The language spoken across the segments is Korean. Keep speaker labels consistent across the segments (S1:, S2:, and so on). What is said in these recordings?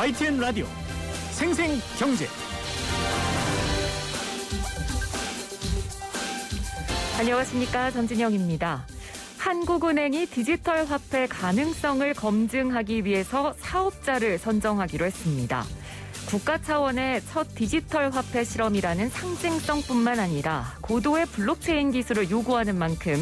S1: YTN 라디오 생생경제.
S2: 안녕하십니까, 전진영입니다. 한국은행이 디지털 화폐 가능성을 검증하기 위해서 사업자를 선정하기로 했습니다. 국가 차원의 첫 디지털 화폐 실험이라는 상징성뿐만 아니라 고도의 블록체인 기술을 요구하는 만큼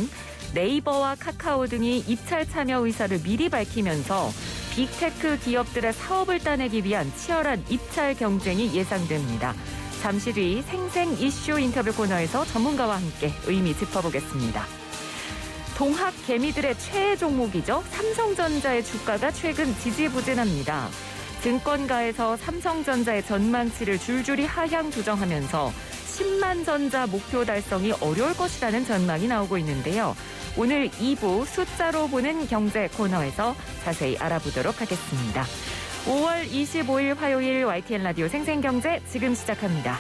S2: 네이버와 카카오 등이 입찰 참여 의사를 미리 밝히면서 빅테크 기업들의 사업을 따내기 위한 치열한 입찰 경쟁이 예상됩니다. 잠시 뒤 생생 이슈 인터뷰 코너에서 전문가와 함께 의미 짚어보겠습니다. 동학 개미들의 최애 종목이죠. 삼성전자의 주가가 최근 지지부진합니다. 증권가에서 삼성전자의 전망치를 줄줄이 하향 조정하면서 10만 전자 목표 달성이 어려울 것이라는 전망이 나오고 있는데요. 오늘 2부 숫자로 보는 경제 코너에서 자세히 알아보도록 하겠습니다. 5월 25일 화요일 YTN 라디오 생생경제 지금 시작합니다.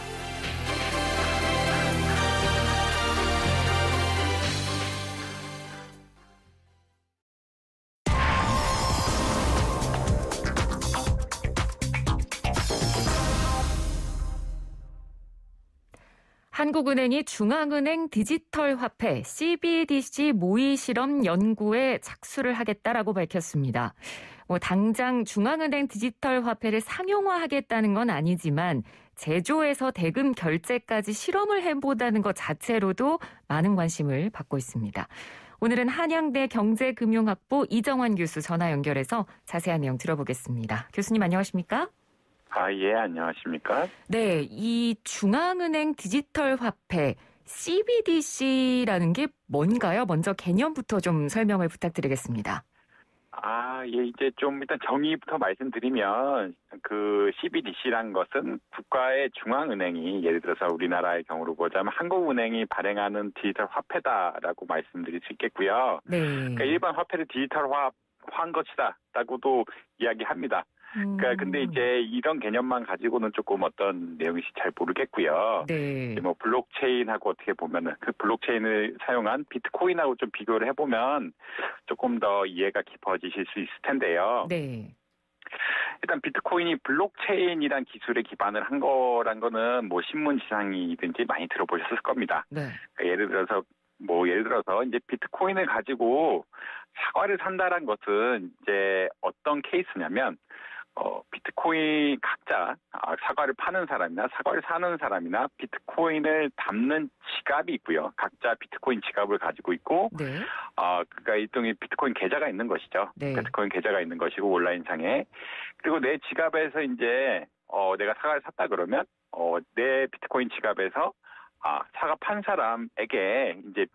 S2: 한국은행이 중앙은행 디지털 화폐 CBDC 모의 실험 연구에 착수를 하겠다라고 밝혔습니다. 당장 중앙은행 디지털 화폐를 상용화하겠다는 건 아니지만 제조에서 대금 결제까지 실험을 해보다는 것 자체로도 많은 관심을 받고 있습니다. 오늘은 한양대 경제금융학부 이정환 교수 전화 연결해서 자세한 내용 들어보겠습니다. 교수님 안녕하십니까?
S3: 예, 안녕하십니까?
S2: 네, 이 중앙은행 디지털 화폐 CBDC라는 게 뭔가요? 먼저 개념부터 좀 설명을 부탁드리겠습니다.
S3: 예, 이제 좀 일단 정의부터 말씀드리면 그 CBDC란 것은 국가의 중앙은행이 예를 들어서 우리나라의 경우로 보자면 한국은행이 발행하는 디지털 화폐다라고 말씀드릴 수 있겠고요.
S2: 네.
S3: 그러니까 일반 화폐를 디지털화한 것이다라고도 이야기합니다. 그러니까 근데 이제 이런 개념만 가지고는 조금 어떤 내용인지 잘 모르겠고요.
S2: 네.
S3: 뭐 블록체인하고 어떻게 보면은 그 블록체인을 사용한 비트코인하고 좀 비교를 해보면 조금 더 이해가 깊어지실 수 있을 텐데요.
S2: 네.
S3: 일단 비트코인이 블록체인이란 기술에 기반을 한 거란 거는 뭐 신문 지상이든지 많이 들어보셨을 겁니다.
S2: 네.
S3: 그러니까 예를 들어서 이제 비트코인을 가지고 사과를 산다란 것은 이제 어떤 케이스냐면 비트코인 각자 사과를 파는 사람이나 사과를 사는 사람이나 비트코인을 담는 지갑이 있고요. 각자 비트코인 지갑을 가지고 있고,
S2: 네.
S3: 그러니까 일종의 비트코인 계좌가 있는 것이죠.
S2: 네.
S3: 비트코인 계좌가 있는 것이고 온라인상에. 그리고 내 지갑에서 이제 내가 사과를 샀다 그러면 내 비트코인 지갑에서 사과 판 사람에게 이제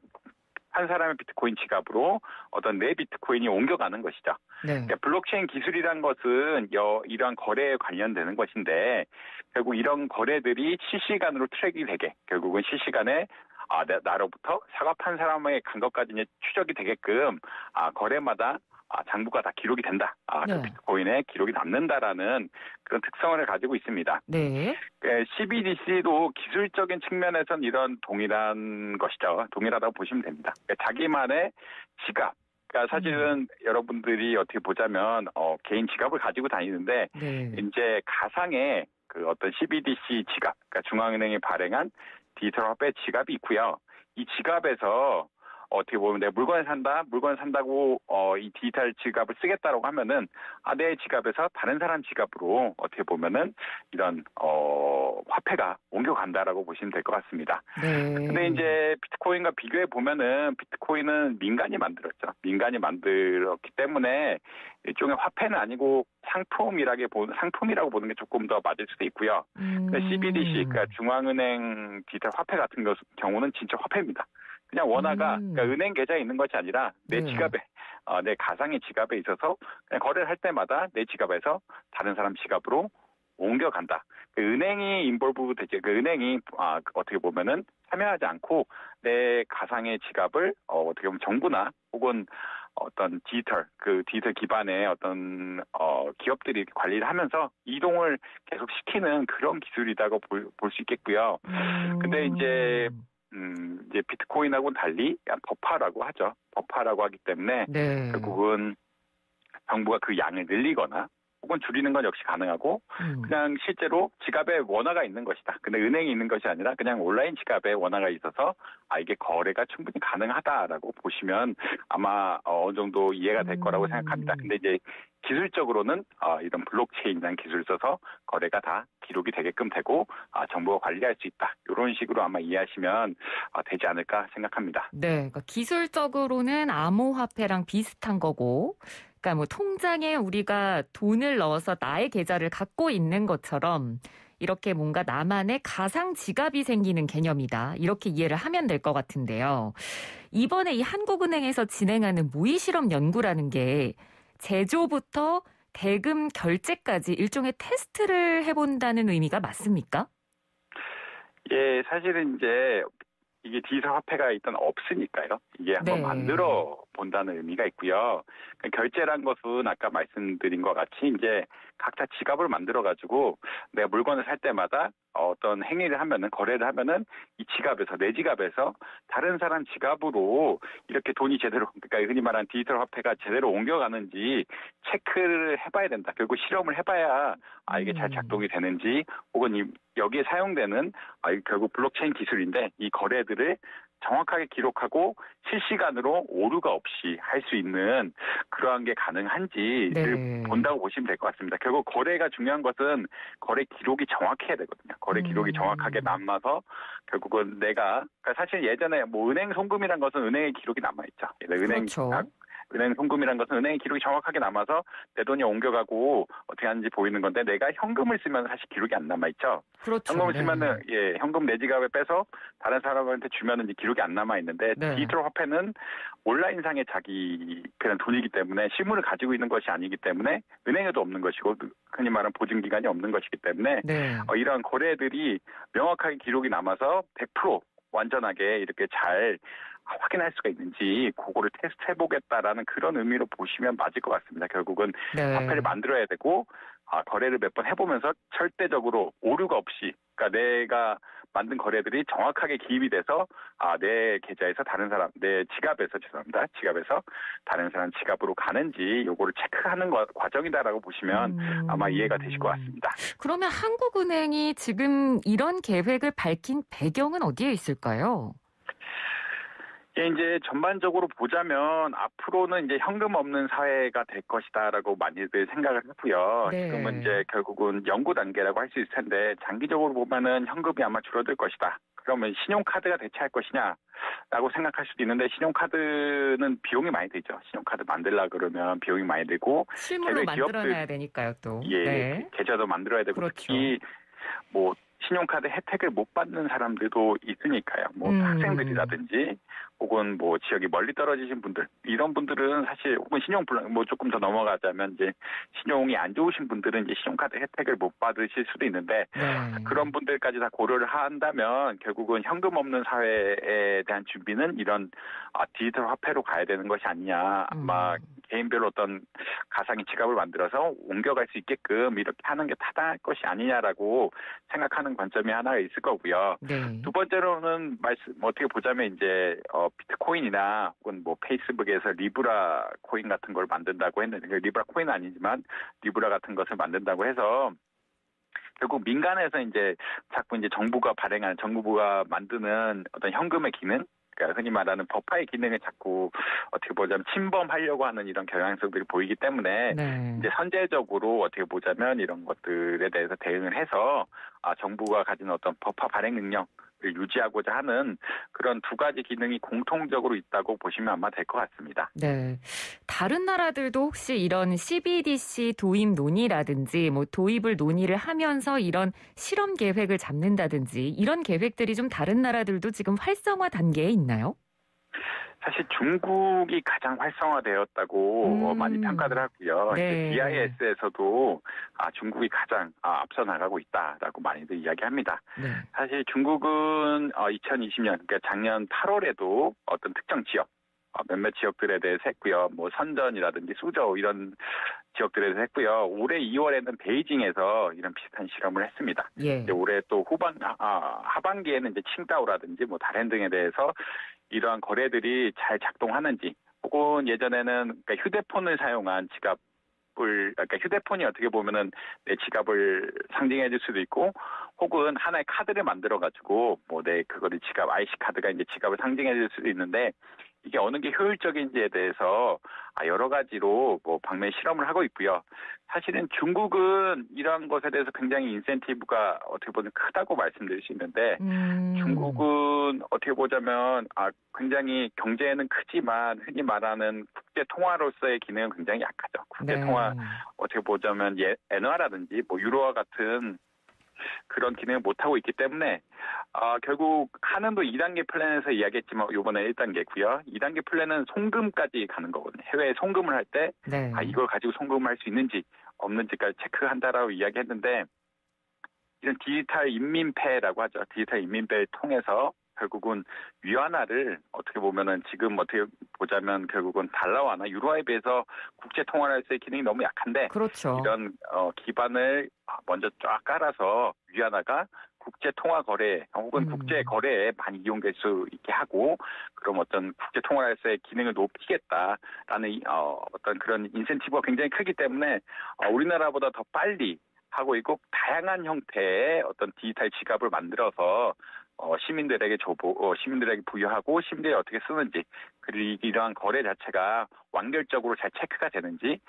S3: 한 사람의 비트코인 지갑으로 어떤 내 비트코인이 옮겨가는 것이죠.
S2: 네.
S3: 그러니까 블록체인 기술이란 것은 이러한 거래에 관련되는 것인데 결국 이런 거래들이 실시간으로 트랙이 되게 결국은 실시간에 나로부터 사과 판 사람에 간 것까지 이제 추적이 되게끔 거래마다 장부가 다 기록이 된다.
S2: 네.
S3: 그 비트코인에 기록이 남는다라는 그런 특성을 가지고 있습니다.
S2: 네.
S3: CBDC도 기술적인 측면에선 이런 동일한 것이죠. 동일하다고 보시면 됩니다. 그러니까 자기만의 지갑. 그러니까 사실은 여러분들이 어떻게 보자면 개인 지갑을 가지고 다니는데
S2: 네.
S3: 이제 가상의 그 어떤 CBDC 지갑, 그러니까 중앙은행이 발행한 디지털 화폐 지갑이 있고요. 이 지갑에서 어떻게 보면 내가 물건을 산다고 이 디지털 지갑을 쓰겠다라고 하면은 내 지갑에서 다른 사람 지갑으로 어떻게 보면은 이런 화폐가 옮겨간다라고 보시면 될 것 같습니다.
S2: 네.
S3: 근데 이제 비트코인과 비교해 보면은 비트코인은 민간이 만들었죠. 민간이 만들었기 때문에 일종의 화폐는 아니고 상품이라고 보는 게 조금 더 맞을 수도 있고요. CBDC, 그러니까 중앙은행 디지털 화폐 같은 경우는 진짜 화폐입니다. 그냥 원화가 그러니까 은행 계좌에 있는 것이 아니라 내 지갑에 내 가상의 지갑에 있어서 그냥 거래를 할 때마다 내 지갑에서 다른 사람 지갑으로 옮겨간다. 그 은행이 인볼브 되죠. 그 은행이 어떻게 보면은 참여하지 않고 내 가상의 지갑을 어떻게 보면 정부나 혹은 어떤 디지털 기반의 어떤 기업들이 관리를 하면서 이동을 계속 시키는 그런 기술이라고 볼 수 있겠고요. 근데 이제 비트코인하고는 달리 버파라고 하죠. 버파라고 하기 때문에
S2: 네.
S3: 결국은 정부가 그 양을 늘리거나 혹은 줄이는 건 역시 가능하고 그냥 실제로 지갑에 원화가 있는 것이다. 근데 은행이 있는 것이 아니라 그냥 온라인 지갑에 원화가 있어서 이게 거래가 충분히 가능하다라고 보시면 아마 어느 정도 이해가 될 거라고 생각합니다. 근데 이제 기술적으로는 이런 블록체인이라는 기술을 써서 거래가 다 기록이 되게끔 되고 정부가 관리할 수 있다. 이런 식으로 아마 이해하시면 되지 않을까 생각합니다.
S2: 네, 그러니까 기술적으로는 암호화폐랑 비슷한 거고, 그러니까 뭐 통장에 우리가 돈을 넣어서 나의 계좌를 갖고 있는 것처럼 이렇게 뭔가 나만의 가상 지갑이 생기는 개념이다. 이렇게 이해를 하면 될 것 같은데요. 이번에 이 한국은행에서 진행하는 모의실험 연구라는 게 제조부터 대금 결제까지 일종의 테스트를 해본다는 의미가 맞습니까?
S3: 예, 사실은 이제 이게 디지털 화폐가 일단 없으니까요. 이게 한번 만들어 본다는 의미가 있고요. 결제란 것은 아까 말씀드린 것 같이 이제 각자 지갑을 만들어 가지고 내가 물건을 살 때마다 어떤 행위를 하면은 거래를 하면은 이 지갑에서 내 지갑에서 다른 사람 지갑으로 이렇게 돈이 제대로 그러니까 흔히 말하는 디지털 화폐가 제대로 옮겨가는지 체크를 해봐야 된다. 결국 실험을 해봐야 이게 잘 작동이 되는지 혹은 여기에 사용되는 결국 블록체인 기술인데 이 거래들을 정확하게 기록하고 실시간으로 오류가 없이 할 수 있는 그러한 게 가능한지를 본다고 보시면 될 것 같습니다. 결국 거래가 중요한 것은 거래 기록이 정확해야 되거든요. 거래 기록이 정확하게 남아서 결국은 그러니까 사실 예전에 뭐 은행 송금이란 것은 은행의 기록이 남아있죠. 은행 송금이란 것은 은행의 기록이 정확하게 남아서 내 돈이 옮겨가고 어떻게 하는지 보이는 건데 내가 현금을 쓰면 사실 기록이 안 남아있죠.
S2: 그렇죠.
S3: 현금을 쓰면은 현금 내 지갑에 빼서 다른 사람한테 주면은 이제 기록이 안 남아있는데 디지털 화폐는 온라인상의 자기 그냥 돈이기 때문에 실물을 가지고 있는 것이 아니기 때문에 은행에도 없는 것이고 흔히 말하는 보증기간이 없는 것이기 때문에 이러한 거래들이 명확하게 기록이 남아서 100% 완전하게 이렇게 잘 확인할 수가 있는지 그거를 테스트해보겠다라는 그런 의미로 보시면 맞을 것 같습니다. 결국은 화폐를 만들어야 되고 거래를 몇 번 해보면서 절대적으로 오류가 없이 그러니까 내가 만든 거래들이 정확하게 기입이 돼서 내 계좌에서 다른 사람 내 지갑에서 다른 사람 지갑으로 가는지 요거를 체크하는 과정이다라고 보시면 아마 이해가 되실 것 같습니다.
S2: 그러면 한국은행이 지금 이런 계획을 밝힌 배경은 어디에 있을까요?
S3: 이제 전반적으로 보자면 앞으로는 이제 현금 없는 사회가 될 것이다라고 많이들 생각을 했고요. 지금은 이제 결국은 연구 단계라고 할 수 있을 텐데 장기적으로 보면은 현금이 아마 줄어들 것이다. 그러면 신용카드가 대체할 것이냐라고 생각할 수도 있는데 신용카드는 비용이 많이 들죠. 신용카드 만들려고 그러면 비용이 많이 들고
S2: 실물로 만들어놔야 되니까요 또.
S3: 계좌도 만들어야 되고 특히 뭐 신용카드 혜택을 못 받는 사람들도 있으니까요. 뭐 학생들이라든지 혹은 뭐 지역이 멀리 떨어지신 분들 이런 분들은 사실 혹은 뭐 조금 더 넘어가자면 이제 신용이 안 좋으신 분들은 이제 신용카드 혜택을 못 받으실 수도 있는데 그런 분들까지 다 고려를 한다면 결국은 현금 없는 사회에 대한 준비는 이런 디지털 화폐로 가야 되는 것이 아니냐. 아마 개인별로 어떤 가상의 지갑을 만들어서 옮겨갈 수 있게끔 이렇게 하는 게 타당할 것이 아니냐라고 생각하는 관점이 하나 있을 거고요. 두 번째로는 어떻게 보자면 이제 비트코인이나 혹은 뭐 페이스북에서 리브라 코인 같은 걸 만든다고 했는데 리브라 코인은 아니지만 리브라 같은 것을 만든다고 해서 결국 민간에서 이제 자꾸 이제 정부가 만드는 어떤 현금의 기능 그러니까 흔히 말하는 법화의 기능을 자꾸 어떻게 보자면 침범하려고 하는 이런 경향성들이 보이기 때문에 이제 선제적으로 어떻게 보자면 이런 것들에 대해서 대응을 해서 정부가 가진 어떤 법화 발행 능력을 유지하고자 하는 그런 두 가지 기능이 공통적으로 있다고 보시면 아마 될 것 같습니다.
S2: 네. 다른 나라들도 혹시 이런 CBDC 도입 논의라든지 뭐 도입을 논의를 하면서 이런 실험 계획을 잡는다든지 이런 계획들이 좀 다른 나라들도 지금 활성화 단계에 있나요?
S3: 사실 중국이 가장 활성화되었다고 많이 평가를 하고요. BIS에서도 중국이 가장 앞서 나가고 있다라고 많이들 이야기합니다. 사실 중국은 2020년 그러니까 작년 8월에도 어떤 특정 지역 몇몇 지역들에 대해서 했고요. 뭐 선전이라든지 수저우 이런 지역들에 대해서 했고요. 올해 2월에는 베이징에서 이런 비슷한 실험을 했습니다. 이제 올해 또 하반기에는 이제 칭다오라든지 뭐 다른 등에 대해서 이러한 거래들이 잘 작동하는지 혹은 예전에는 그러니까 휴대폰을 사용한 지갑 그러니까 휴대폰이 어떻게 보면은 내 지갑을 상징해 줄 수도 있고, 혹은 하나의 카드를 만들어 가지고 뭐 내 그거를 지갑 IC 카드가 이제 지갑을 상징해 줄 수도 있는데, 이게 어느 게 효율적인지에 대해서 여러 가지로 뭐 방면 실험을 하고 있고요. 사실은 중국은 이러한 것에 대해서 굉장히 인센티브가 어떻게 보면 크다고 말씀드릴 수 있는데, 중국은 어떻게 보자면 굉장히 경제는 크지만 흔히 말하는 국제 통화로서의 기능은 굉장히 약하죠. 국제 통화 어떻게 보자면 엔화라든지 뭐 유로화 같은 그런 기능을 못하고 있기 때문에 결국 한은도 2단계 플랜에서 이야기했지만 이번에 1단계고요. 2단계 플랜은 송금까지 가는 거거든요. 해외에 송금을 할 때 이걸 가지고 송금을 할 수 있는지 없는지까지 체크한다라고 이야기했는데, 이런 디지털 인민폐라고 하죠. 디지털 인민폐를 통해서 결국은 위안화를 어떻게 보면은 지금 어떻게 보자면 결국은 달러화나 유로화에 비해서 국제 통화로서의 기능이 너무 약한데,
S2: 그렇죠.
S3: 이런 기반을 먼저 쫙 깔아서 위안화가 국제 통화 거래 혹은 국제 거래에 많이 이용될 수 있게 하고, 그럼 어떤 국제 통화로서의 기능을 높이겠다라는 어떤 그런 인센티브가 굉장히 크기 때문에 우리나라보다 더 빨리 하고 있고, 다양한 형태의 어떤 디지털 지갑을 만들어서 시민들에게 부여하고 시민들이 어떻게 쓰는지, 그리고 이러한 거래 자체가 완결적으로 잘 체크가 되는지,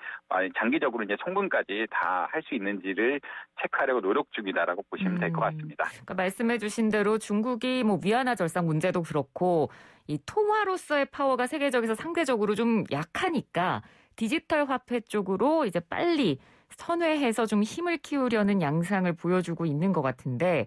S3: 장기적으로 이제 송금까지 다 할 수 있는지를 체크하려고 노력 중이다라고 보시면 될 것 같습니다.
S2: 그러니까 말씀해주신 대로 중국이 뭐 위안화 절상 문제도 그렇고 이 통화로서의 파워가 세계적에서 상대적으로 좀 약하니까 디지털 화폐 쪽으로 이제 빨리 선회해서 좀 힘을 키우려는 양상을 보여주고 있는 것 같은데,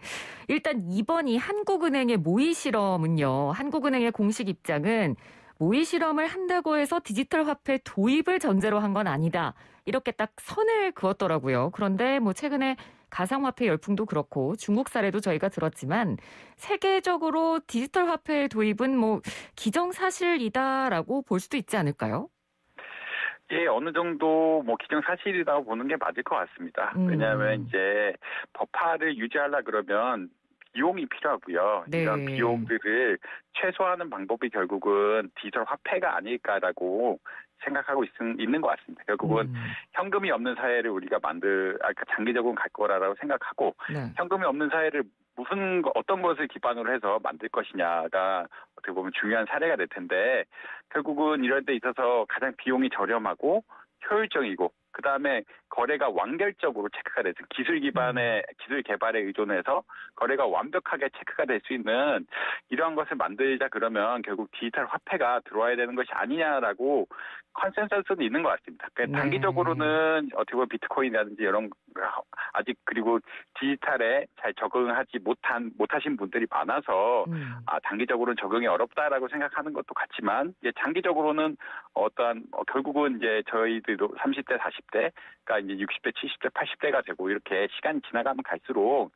S2: 일단 이번 이 한국은행의 모의 실험은요, 한국은행의 공식 입장은 모의 실험을 한다고 해서 디지털 화폐 도입을 전제로 한 건 아니다, 이렇게 딱 선을 그었더라고요. 그런데 뭐 최근에 가상화폐 열풍도 그렇고 중국 사례도 저희가 들었지만 세계적으로 디지털 화폐 도입은 뭐 기정사실이다라고 볼 수도 있지 않을까요?
S3: 예, 어느 정도 뭐 기정사실이라고 보는 게 맞을 것 같습니다. 왜냐하면 이제 법화를 유지하려 그러면 비용이 필요하고요. 이런 비용들을 최소화하는 방법이 결국은 디지털 화폐가 아닐까라고 생각하고 있는 것 같습니다. 결국은 현금이 없는 사회를 우리가 장기적으로 갈 거라고 생각하고, 현금이 없는 사회를 어떤 것을 기반으로 해서 만들 것이냐가 어떻게 보면 중요한 사례가 될 텐데, 결국은 이럴 때 있어서 가장 비용이 저렴하고 효율적이고, 그 다음에 거래가 완결적으로 체크가 돼서 기술 개발에 의존해서 거래가 완벽하게 체크가 될 수 있는 이러한 것을 만들자 그러면 결국 디지털 화폐가 들어와야 되는 것이 아니냐라고 컨센서스는 있는 것 같습니다. 그러니까 단기적으로는 어떻게 보면 비트코인이라든지 이런 아직, 그리고 디지털에 잘 적응하지 못하신 분들이 많아서 단기적으로는 적응이 어렵다라고 생각하는 것도 같지만, 이제 장기적으로는 결국은 이제 저희들도 30대, 40대가 이제 60대, 70대, 80대가 되고 이렇게 시간이 지나가면 갈수록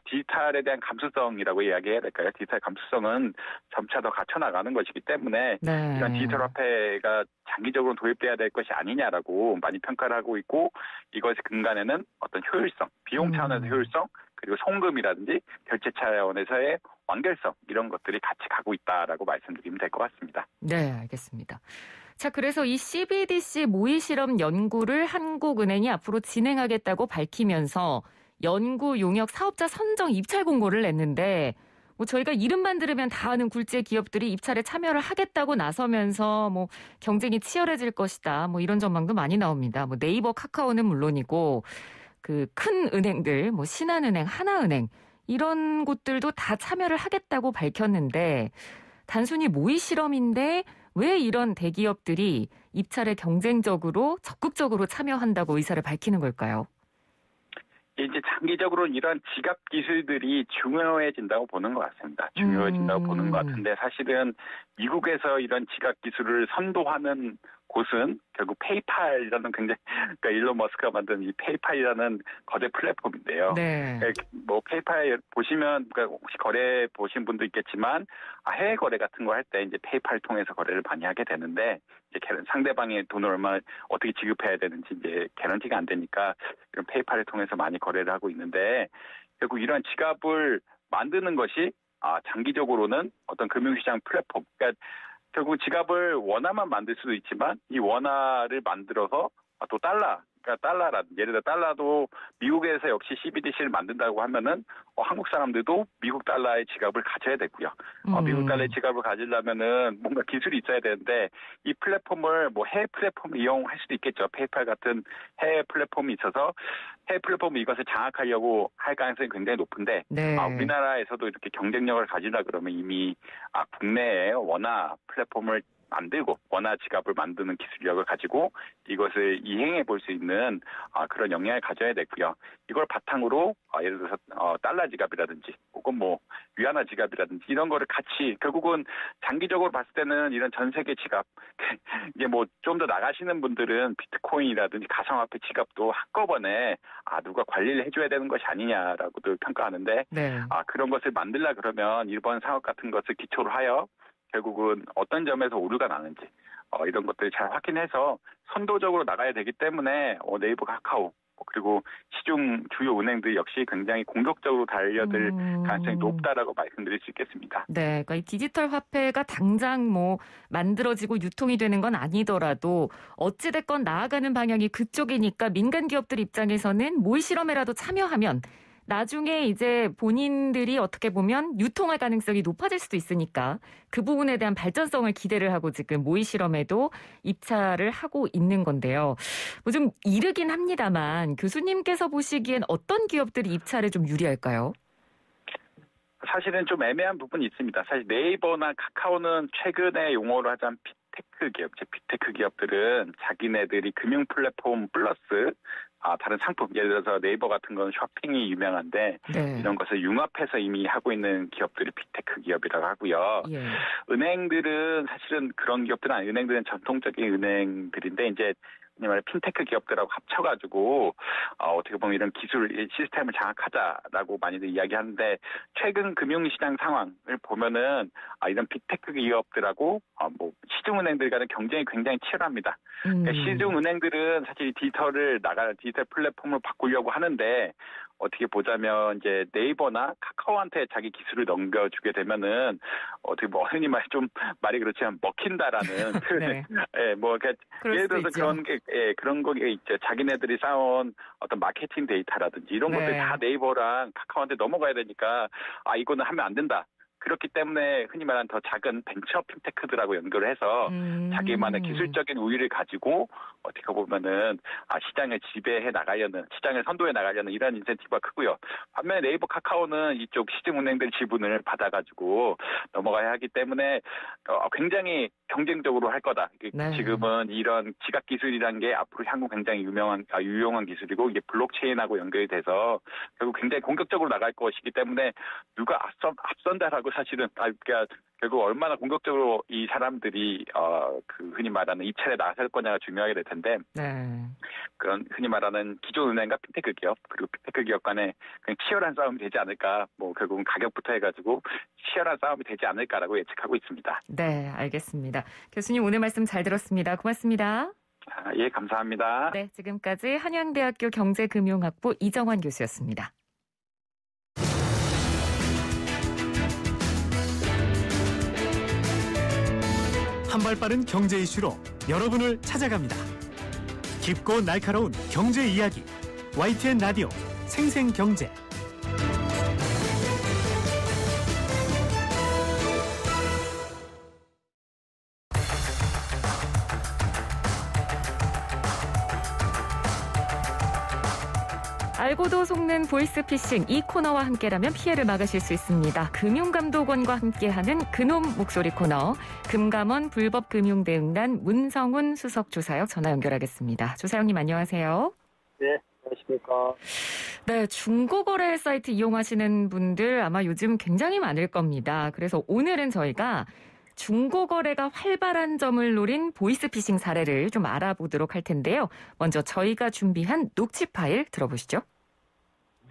S3: 디지털에 대한 감수성이라고 이야기해야 될까요? 디지털 감수성은 점차 더 갖춰나가는 것이기 때문에 이런 디지털 화폐가 장기적으로 도입돼야 될 것이 아니냐라고 많이 평가를 하고 있고, 이것의 근간에는 어떤 효율성, 비용 차원에서 효율성, 그리고 송금이라든지 결제 차원에서의 완결성, 이런 것들이 같이 가고 있다라고 말씀드리면 될 것 같습니다.
S2: 네, 알겠습니다. 자, 그래서 이 CBDC 모의 실험 연구를 한국은행이 앞으로 진행하겠다고 밝히면서 연구 용역 사업자 선정 입찰 공고를 냈는데, 뭐 저희가 이름만 들으면 다 아는 굴지의 기업들이 입찰에 참여를 하겠다고 나서면서 뭐 경쟁이 치열해질 것이다, 뭐 이런 전망도 많이 나옵니다. 뭐 네이버, 카카오는 물론이고 그 큰 은행들, 뭐 신한은행, 하나은행 이런 곳들도 다 참여를 하겠다고 밝혔는데, 단순히 모의 실험인데 왜 이런 대기업들이 입찰에 경쟁적으로 적극적으로 참여한다고 의사를 밝히는 걸까요?
S3: 이제 장기적으로 이런 지갑 기술들이 중요해진다고 보는 것 같습니다. 중요해진다고 보는 것 같은데, 사실은 미국에서 이런 지갑 기술을 선도하는 곳은 결국 페이팔이라는 그러니까 일론 머스크가 만든 이 페이팔이라는 거대 플랫폼인데요. 뭐 페이팔 보시면, 그러니까 혹시 거래 보신 분도 있겠지만 해외 거래 같은 거 할 때 이제 페이팔 통해서 거래를 많이 하게 되는데, 이제 상대방의 돈을 얼마 어떻게 지급해야 되는지 이제 개런티가 안 되니까 이런 페이팔을 통해서 많이 거래를 하고 있는데, 결국 이런 지갑을 만드는 것이 장기적으로는 어떤 금융시장 플랫폼, 그러니까 결국 지갑을 원화만 만들 수도 있지만 이 원화를 만들어서 또 그러니까 예를 들어 달러도 미국에서 역시 CBDC를 만든다고 하면은 한국 사람들도 미국 달러의 지갑을 가져야 되고요. 미국 달러의 지갑을 가지려면은 뭔가 기술이 있어야 되는데 이 플랫폼을 해외 플랫폼을 이용할 수도 있겠죠. 페이팔 같은 해외 플랫폼이 있어서 해외 플랫폼이 이것을 장악하려고 할 가능성이 굉장히 높은데
S2: 네.
S3: 우리나라에서도 이렇게 경쟁력을 가지려 그러면 이미 국내에 원화 플랫폼을 만들고 원화 지갑을 만드는 기술력을 가지고 이것을 이행해 볼 수 있는 그런 역량을 가져야 되고요. 이걸 바탕으로 예를 들어서 달러 지갑이라든지 혹은 위안화 지갑이라든지 이런 거를 같이 결국은 장기적으로 봤을 때는 이런 전 세계 지갑 이게 좀 더 나가시는 분들은 비트코인이라든지 가상화폐 지갑도 한꺼번에 누가 관리를 해줘야 되는 것이 아니냐라고도 평가하는데
S2: 네.
S3: 그런 것을 만들려 그러면 일본 사업 같은 것을 기초로 하여 결국은 어떤 점에서 오류가 나는지 이런 것들을 잘 확인해서 선도적으로 나가야 되기 때문에 네이버, 카카오 그리고 시중 주요 은행들 역시 굉장히 공격적으로 달려들 가능성이 높다라고 말씀드릴 수 있겠습니다.
S2: 네, 그러니까 이 디지털 화폐가 당장 만들어지고 유통이 되는 건 아니더라도 어찌됐건 나아가는 방향이 그쪽이니까 민간 기업들 입장에서는 모의 실험에라도 참여하면 나중에 이제 본인들이 어떻게 보면 유통할 가능성이 높아질 수도 있으니까 그 부분에 대한 발전성을 기대를 하고 지금 모의 실험에도 입찰을 하고 있는 건데요. 좀 이르긴 합니다만 교수님께서 보시기엔 어떤 기업들이 입찰에 좀 유리할까요?
S3: 사실은 좀 애매한 부분이 있습니다. 사실 네이버나 카카오는 최근에 용어로 하자면 빅테크 기업들은 자기네들이 금융 플랫폼 플러스 다른 상품, 예를 들어서 네이버 같은 건 쇼핑이 유명한데
S2: 네.
S3: 이런 것을 융합해서 이미 하고 있는 기업들이 빅테크 기업이라고 하고요.
S2: 예.
S3: 은행들은 사실은 그런 기업들은 아니에요. 은행들은 전통적인 은행들인데 이제 핀테크 기업들하고 합쳐가지고 어떻게 보면 이런 기술 시스템을 장악하자라고 많이들 이야기하는데 최근 금융시장 상황을 보면은 이런 빅테크 기업들하고 시중은행들 간의 경쟁이 굉장히 치열합니다. 그러니까 시중은행들은 사실 디지털 플랫폼을 바꾸려고 하는데 어떻게 보자면 이제 네이버나 카카오한테 자기 기술을 넘겨주게 되면은 어떻게 흔히 말이 그렇지만 먹힌다라는
S2: 네.
S3: 예를 들어서 그런 게 있죠. 자기네들이 쌓은 어떤 마케팅 데이터라든지 이런 것들 다 네이버랑 카카오한테 넘어가야 되니까 이거는 하면 안 된다. 그렇기 때문에 흔히 말하는 더 작은 벤처 핀테크들하고 연결을 해서 자기만의 기술적인 우위를 가지고 어떻게 보면은 시장을 지배해 나가려는, 시장을 선도해 나가려는 이런 인센티브가 크고요. 반면에 네이버, 카카오는 이쪽 시중은행들 지분을 받아가지고 넘어가야 하기 때문에 굉장히 경쟁적으로 할 거다.
S2: 네.
S3: 지금은 이런 지갑 기술이라는 게 앞으로 향후 굉장히 유용한 기술이고 이게 블록체인하고 연결이 돼서 결국 굉장히 공격적으로 나갈 것이기 때문에 누가 앞선다라고 사실은 그러니까 결국 얼마나 공격적으로 이 사람들이 흔히 말하는 입찰에 나설 거냐가 중요하게 될 텐데
S2: 네.
S3: 그런 흔히 말하는 기존 은행과 핀테크 기업 그리고 핀테크 기업 간에 그냥 치열한 싸움이 되지 않을까 결국은 가격부터 해가지고 치열한 싸움이 되지 않을까라고 예측하고 있습니다.
S2: 네, 알겠습니다. 교수님 오늘 말씀 잘 들었습니다. 고맙습니다.
S3: 예, 감사합니다.
S2: 네, 지금까지 한양대학교 경제금융학부 이정환 교수였습니다.
S1: 한 발 빠른 경제 이슈로 여러분을 찾아갑니다. 깊고 날카로운 경제 이야기 YTN 라디오 생생경제.
S2: 알고도 속는 보이스피싱 이 코너와 함께라면 피해를 막으실 수 있습니다. 금융감독원과 함께하는 그놈 목소리 코너. 금감원 불법금융대응단 문성훈 수석조사역 전화 연결하겠습니다. 조사역님 안녕하세요.
S4: 네, 안녕하십니까.
S2: 네, 중고거래 사이트 이용하시는 분들 아마 요즘 굉장히 많을 겁니다. 그래서 오늘은 저희가 중고거래가 활발한 점을 노린 보이스피싱 사례를 좀 알아보도록 할 텐데요. 먼저 저희가 준비한 녹취 파일 들어보시죠.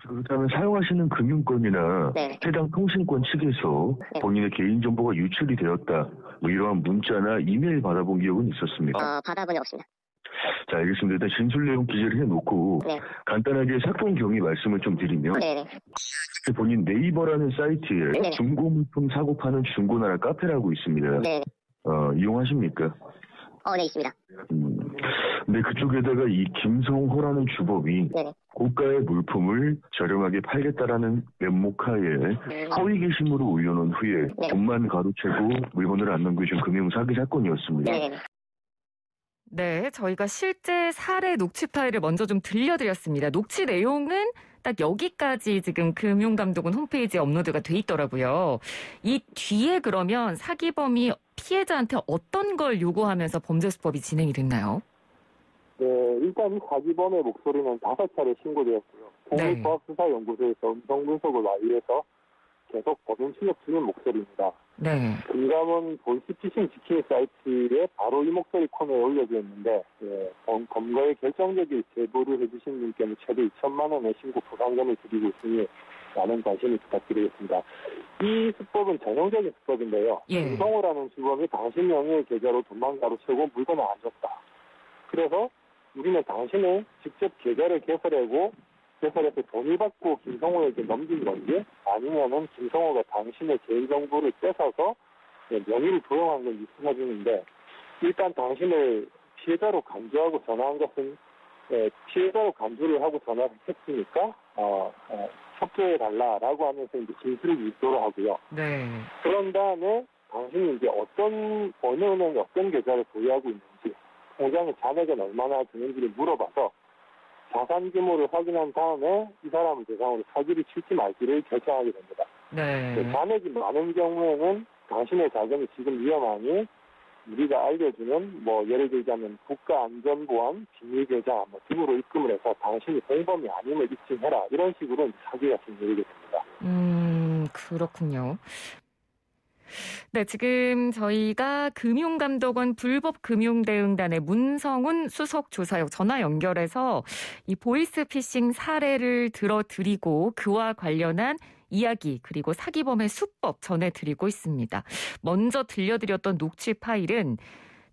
S5: 그렇다면 사용하시는 금융권이나 해당 통신권 측에서 본인의 개인정보가 유출이 되었다. 이러한 문자나 이메일 받아본 기억은 있었습니까?
S6: 받아본 적 없습니다.
S5: 자, 알겠습니다. 일단 진술 내용 기재를 해놓고 간단하게 사건 경위 말씀을 좀 드리면 본인 네이버라는 사이트에 중고물품 사고 파는 중고나라 카페라고 있습니다. 이용하십니까?
S6: 네, 있습니다.
S5: 네, 그쪽에다가 이 김성호라는 주범이
S6: 네.
S5: 고가의 물품을 저렴하게 팔겠다라는 면목하에 허위 게시물을 올려놓은 후에
S6: 네.
S5: 돈만 가로채고 물건을 안 넘겨준 금융 사기 사건이었습니다.
S6: 네.
S2: 네, 저희가 실제 사례 녹취 파일을 먼저 좀 들려드렸습니다. 녹취 내용은 딱 여기까지 지금 금융감독원 홈페이지에 업로드가 돼 있더라고요. 이 뒤에 그러면 사기범이 피해자한테 어떤 걸 요구하면서 범죄수법이 진행이 됐나요?
S4: 네, 일단 이 사기범의 목소리는 5차례 신고되었고요. 통일과학수사연구소에서 음성 분석을 완료해서 계속 법인 출력 중인 목소리입니다.
S2: 네.
S4: 금감원 보이스피싱 지킴이 사이트에 바로 이 목소리 코너에 올려져 있는데 검거에 결정적인 제보를 해주신 분께는 최대 2천만 원의 신고 보상금을 드리고 있으니 많은 관심을 부탁드리겠습니다. 이 수법은 전형적인 수법인데요.
S2: 예.
S4: 김성호라는 주범이 당신 명의의 계좌로 돈만 가로채고 물건을 안 줬다. 그래서 우리는 당신의 직접 계좌를 개설해서 돈을 받고 김성호에게 넘긴 건지 아니면은 김성호가 당신의 개인정보를 뺏어서 명의를 도용한 건지 수사 중인데 일단 당신을 피해자로 간주하고 전화한 것은 피해자로 간주를 하고 전화를 했으니까 협조해 달라라고 하면서 이제 진술을 유도를 하고요.
S2: 네.
S4: 그런 다음에 당신이 이제 어느 은행에 어떤 계좌를 보유하고 있는지 통장에 잔액은 얼마나 드는지를 물어봐서 자산 규모를 확인한 다음에 이 사람을 대상으로 사기를 칠지 말지를 결정하게 됩니다.
S2: 네.
S4: 잔액이 많은 경우에는 당신의 자금이 지금 위험하니 우리가 알려주는 예를 들자면 국가안전보안 비밀계좌 등으로 입금을 해서 당신이 공범이 아님을 입증해라 이런 식으로 사기가 진행되게 됩니다.
S2: 그렇군요. 네, 지금 저희가 금융감독원 불법금융대응단의 문성훈 수석조사역 전화 연결해서 이 보이스피싱 사례를 들어드리고 그와 관련한 이야기 그리고 사기범의 수법 전해드리고 있습니다. 먼저 들려드렸던 녹취 파일은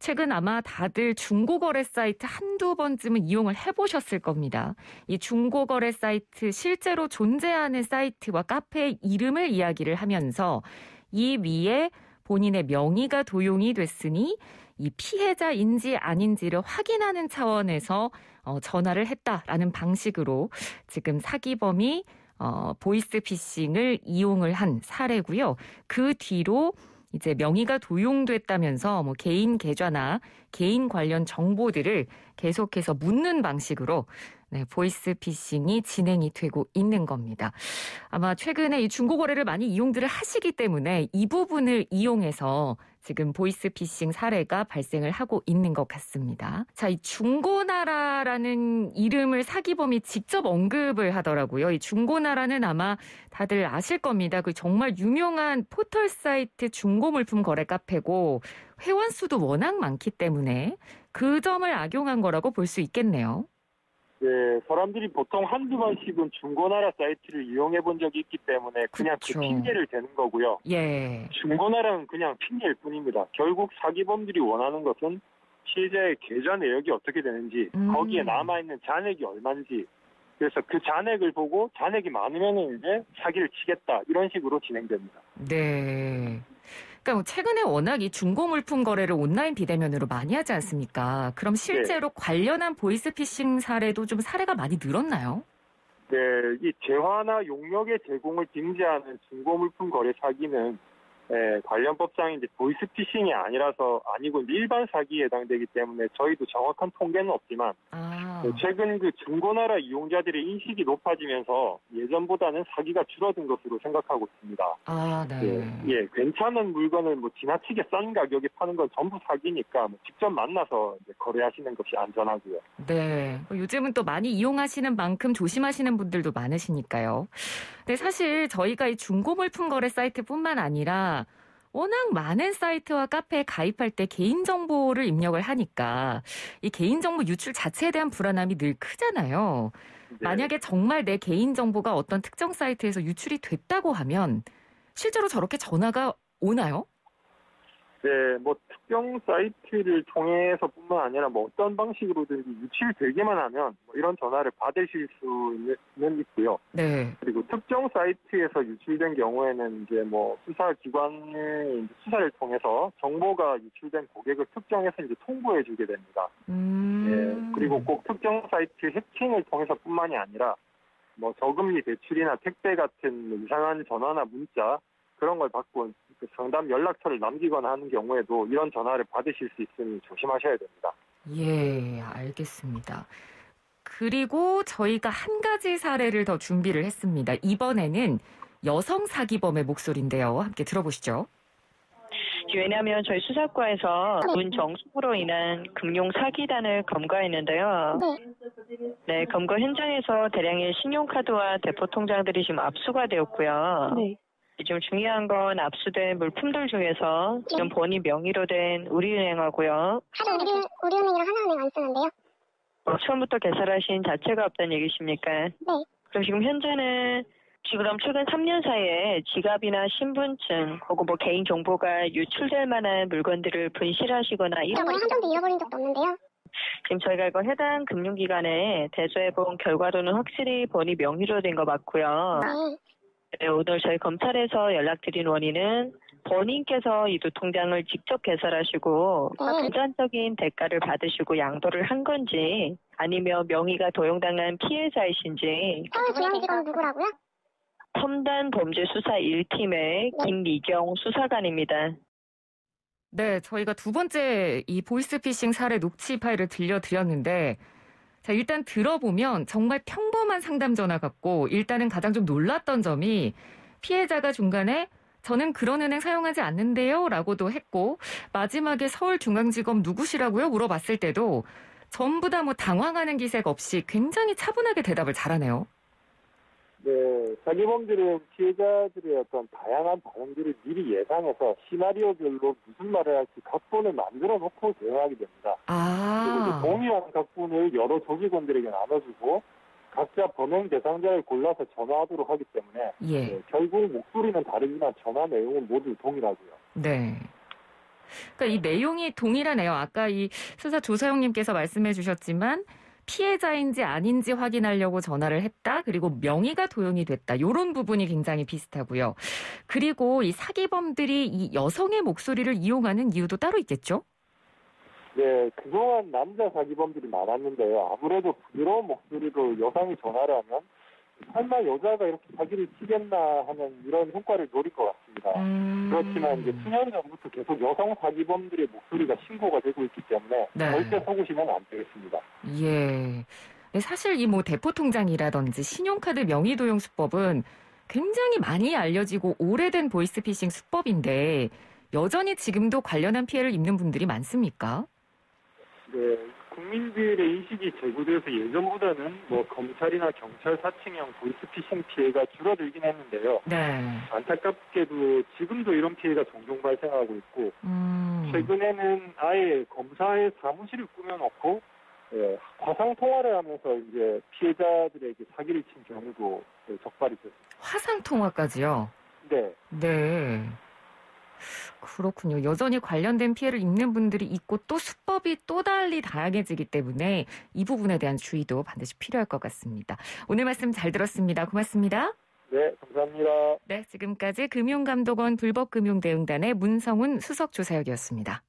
S2: 최근 아마 다들 중고거래 사이트 한두 번쯤은 이용을 해보셨을 겁니다. 이 중고거래 사이트 실제로 존재하는 사이트와 카페의 이름을 이야기를 하면서 이 위에 본인의 명의가 도용이 됐으니 이 피해자인지 아닌지를 확인하는 차원에서 전화를 했다라는 방식으로 지금 사기범이 보이스피싱을 이용을 한 사례고요. 그 뒤로 이제 명의가 도용됐다면서 개인 계좌나 개인 관련 정보들을 계속해서 묻는 방식으로 보이스피싱이 진행이 되고 있는 겁니다. 아마 최근에 이 중고거래를 많이 이용들을 하시기 때문에 이 부분을 이용해서 지금 보이스피싱 사례가 발생을 하고 있는 것 같습니다. 자, 이 중고나라라는 이름을 사기범이 직접 언급을 하더라고요. 이 중고나라는 아마 다들 아실 겁니다. 그 정말 유명한 포털 사이트 중고물품 거래 카페고 회원 수도 워낙 많기 때문에 그 점을 악용한 거라고 볼 수 있겠네요.
S4: 네, 사람들이 보통 한두 번씩은 중고나라 사이트를 이용해 본 적이 있기 때문에 그냥
S2: 그쵸.
S4: 그 핑계를 대는 거고요.
S2: 예.
S4: 중고나라는 그냥 핑계일 뿐입니다. 결국 사기범들이 원하는 것은 피해자의 계좌 내역이 어떻게 되는지, 거기에 남아있는 잔액이 얼마인지, 그래서 그 잔액을 보고 잔액이 많으면 이제 사기를 치겠다 이런 식으로 진행됩니다.
S2: 네. 그러니까 최근에 워낙 이 중고물품 거래를 온라인 비대면으로 많이 하지 않습니까? 그럼 실제로 관련한 보이스피싱 사례도 좀 사례가 많이 늘었나요?
S4: 네, 이 재화나 용역의 제공을 빙자하는 중고물품 거래 사기는 관련 법상이 이제 보이스피싱이 아니고 이제 일반 사기에 해당되기 때문에 저희도 정확한 통계는 없지만 최근 그 중고나라 이용자들의 인식이 높아지면서 예전보다는 사기가 줄어든 것으로 생각하고 있습니다. 네. 괜찮은 물건을 지나치게 싼 가격에 파는 건 전부 사기니까 직접 만나서 이제 거래하시는 것이 안전하고요.
S2: 네, 요즘은 또 많이 이용하시는 만큼 조심하시는 분들도 많으시니까요. 근데 사실 저희가 이 중고물품 거래 사이트뿐만 아니라 워낙 많은 사이트와 카페에 가입할 때 개인정보를 입력을 하니까 이 개인정보 유출 자체에 대한 불안함이 늘 크잖아요. 네. 만약에 정말 내 개인정보가 어떤 특정 사이트에서 유출이 됐다고 하면 실제로 저렇게 전화가 오나요?
S4: 네, 뭐 특정 사이트를 통해서뿐만 아니라 뭐 어떤 방식으로든지 유출되기만 하면 뭐 이런 전화를 받으실 수는 있고요.
S2: 네.
S4: 그리고 특정 사이트에서 유출된 경우에는 이제 뭐 수사기관의 이제 수사를 통해서 정보가 유출된 고객을 특정해서 이제 통보해주게 됩니다. 네, 그리고 꼭 특정 사이트 해킹을 통해서뿐만이 아니라 뭐 저금리 대출이나 택배 같은 이상한 전화나 문자 그런 걸 받고 상담 연락처를 남기거나 하는 경우에도 이런 전화를 받으실 수 있으니 조심하셔야 됩니다.
S2: 예, 알겠습니다. 그리고 저희가 한 가지 사례를 더 준비를 했습니다. 이번에는 여성 사기범의 목소리인데요. 함께 들어보시죠.
S6: 왜냐하면 저희 수사과에서 문정숙으로 인한 금융 사기단을 검거했는데요. 네, 검거 현장에서 대량의 신용카드와 대포통장들이 지금 압수가 되었고요. 네. 지금 중요한 건 압수된 물품들 중에서 지금 본인 명의로 된 우리은행하고요.
S7: 하도 우리은행이랑 하나은행 안 쓰는데요?
S6: 처음부터 개설하신 자체가 없다는 얘기십니까?
S7: 네.
S6: 그럼 지금 현재는 그럼 최근 3년 사이에 지갑이나 신분증 혹은 뭐 개인 정보가 유출될 만한 물건들을 분실하시거나
S7: 한 번도 잃어버린 적도 없는데요.
S6: 지금 저희가 이거 해당 금융기관에 대조해본 결과로는 확실히 본인 명의로 된 거 맞고요. 네, 오늘 저희 검찰에서 연락드린 원인은 본인께서 이 두 통장을 직접 개설하시고 금전적인 대가를 받으시고 양도를 한 건지 아니면 명의가 도용당한 피해자이신지.
S7: 서울중앙지검 누구라고요?
S6: 첨단 범죄 수사 1팀의 김미경 수사관입니다.
S2: 네, 저희가 두 번째 이 보이스피싱 사례 녹취 파일을 들려드렸는데 자, 일단 들어보면 정말 평범한 상담 전화 같고 일단은 가장 좀 놀랐던 점이 피해자가 중간에 저는 그런 은행 사용하지 않는데요 라고도 했고 마지막에 서울중앙지검 누구시라고요? 물어봤을 때도 전부 다 뭐 당황하는 기색 없이 굉장히 차분하게 대답을 잘하네요.
S4: 네, 사기범들은 피해자들의 어떤 다양한 반응들을 미리 예상해서 시나리오별로 무슨 말을 할지 각본을 만들어 놓고 대응하게 됩니다. 그리고 이제 동일한 각본을 여러 조직원들에게 나눠주고 각자 범행 대상자를 골라서 전화하도록 하기 때문에 네, 결국 목소리는 다르지만 전화 내용은 모두 동일하고요.
S2: 네. 그러니까 이 내용이 동일하네요. 아까 이 수사조사용님께서 말씀해 주셨지만 피해자인지 아닌지 확인하려고 전화를 했다. 그리고 명의가 도용이 됐다. 이런 부분이 굉장히 비슷하고요. 그리고 이 사기범들이 이 여성의 목소리를 이용하는 이유도 따로 있겠죠?
S4: 네, 그동안 남자 사기범들이 많았는데요. 아무래도 부드러운 목소리로 여성이 전화를 하면 설마 여자가 이렇게 사기를 치겠나 하는 이런 효과를 노릴 것 같습니다. 그렇지만 이제 수년 전부터 계속 여성 사기범들의 목소리가 신고가 되고 있기 때문에 절대 속으시면 안 되겠습니다.
S2: 예. 사실 이 뭐 대포통장이라든지 신용카드 명의도용 수법은 굉장히 많이 알려지고 오래된 보이스피싱 수법인데 여전히 지금도 관련한 피해를 입는 분들이 많습니까?
S4: 네, 국민들의 인식이 제고돼서 예전보다는 뭐 검찰이나 경찰 사칭형 보이스피싱 피해가 줄어들긴 했는데요.
S2: 네.
S4: 안타깝게도 지금도 이런 피해가 종종 발생하고 있고 최근에는 아예 검사의 사무실을 꾸며놓고 화상 통화를 하면서 이제 피해자들에게 사기를 친 경우도 적발이 됐습니다.
S2: 화상 통화까지요?
S4: 네.
S2: 네. 그렇군요. 여전히 관련된 피해를 입는 분들이 있고 또 수법이 또 달리 다양해지기 때문에 이 부분에 대한 주의도 반드시 필요할 것 같습니다. 오늘 말씀 잘 들었습니다. 고맙습니다.
S4: 네, 감사합니다.
S2: 네, 지금까지 금융감독원 불법금융대응단의 문성훈 수석조사역이었습니다.